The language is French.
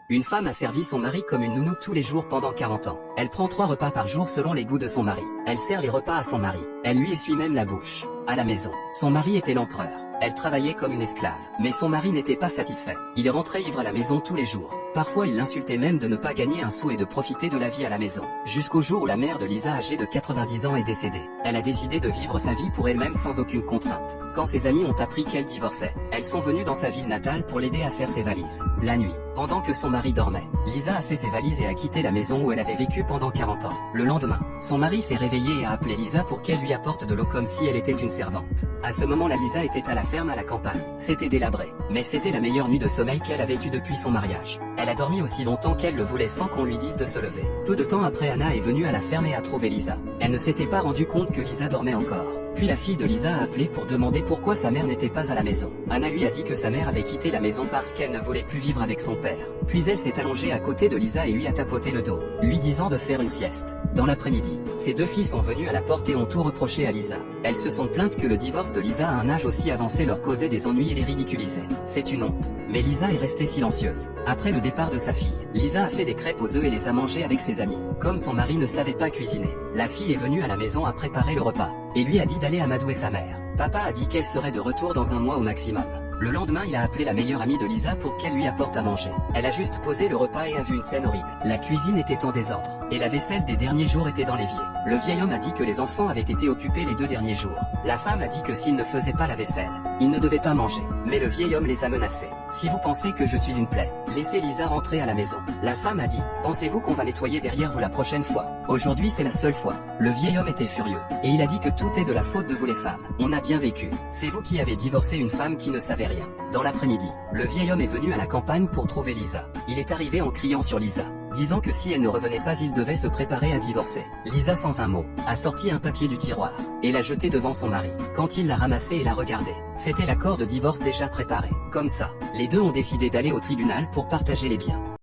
Une femme a servi son mari comme une nounou tous les jours pendant 40 ans. Elle prend 3 repas par jour selon les goûts de son mari. Elle sert les repas à son mari. Elle lui essuie même la bouche. À la maison, son mari était l'empereur. Elle travaillait comme une esclave. Mais son mari n'était pas satisfait. Il rentrait ivre à la maison tous les jours. Parfois il l'insultait même de ne pas gagner un sou et de profiter de la vie à la maison. Jusqu'au jour où la mère de Lisa, âgée de 90 ans, est décédée. Elle a décidé de vivre sa vie pour elle-même sans aucune contrainte. Quand ses amis ont appris qu'elle divorçait, elles sont venues dans sa ville natale pour l'aider à faire ses valises. La nuit, pendant que son mari dormait, Lisa a fait ses valises et a quitté la maison où elle avait vécu pendant 40 ans. Le lendemain, son mari s'est réveillé et a appelé Lisa pour qu'elle lui apporte de l'eau comme si elle était une servante. À ce moment-là, Lisa était à la ferme à la campagne. C'était délabré, mais c'était la meilleure nuit de sommeil qu'elle avait eue depuis son mariage. Elle a dormi aussi longtemps qu'elle le voulait sans qu'on lui dise de se lever. Peu de temps après, Anna est venue à la ferme et a trouvé Lisa. Elle ne s'était pas rendue compte que Lisa dormait encore. Puis la fille de Lisa a appelé pour demander pourquoi sa mère n'était pas à la maison. Anna lui a dit que sa mère avait quitté la maison parce qu'elle ne voulait plus vivre avec son père. Puis elle s'est allongée à côté de Lisa et lui a tapoté le dos, lui disant de faire une sieste. Dans l'après-midi, ses 2 filles sont venues à la porte et ont tout reproché à Lisa. Elles se sont plaintes que le divorce de Lisa à un âge aussi avancé leur causait des ennuis et les ridiculisait. C'est une honte. Mais Lisa est restée silencieuse. Après le départ de sa fille, Lisa a fait des crêpes aux œufs et les a mangées avec ses amis. Comme son mari ne savait pas cuisiner, la fille est venue à la maison à préparer le repas, et lui a dit d'aller amadouer sa mère. Papa a dit qu'elle serait de retour dans un mois au maximum. Le lendemain, il a appelé la meilleure amie de Lisa pour qu'elle lui apporte à manger. Elle a juste posé le repas et a vu une scène horrible. La cuisine était en désordre, et la vaisselle des derniers jours était dans l'évier. Le vieil homme a dit que les enfants avaient été occupés les 2 derniers jours. La femme a dit que s'ils ne faisaient pas la vaisselle, ils ne devaient pas manger. Mais le vieil homme les a menacés. Si vous pensez que je suis une plaie, laissez Lisa rentrer à la maison. La femme a dit, pensez-vous qu'on va nettoyer derrière vous la prochaine fois? Aujourd'hui c'est la seule fois. Le vieil homme était furieux, et il a dit que tout est de la faute de vous les femmes. On a bien vécu. C'est vous qui avez divorcé une femme qui ne savait rien. Dans l'après-midi, le vieil homme est venu à la campagne pour trouver Lisa. Il est arrivé en criant sur Lisa, disant que si elle ne revenait pas, il devait se préparer à divorcer. Lisa, sans un mot, a sorti un papier du tiroir et l'a jeté devant son mari. Quand il l'a ramassé et l'a regardé, c'était l'accord de divorce déjà préparé. Comme ça, les deux ont décidé d'aller au tribunal pour partager les biens.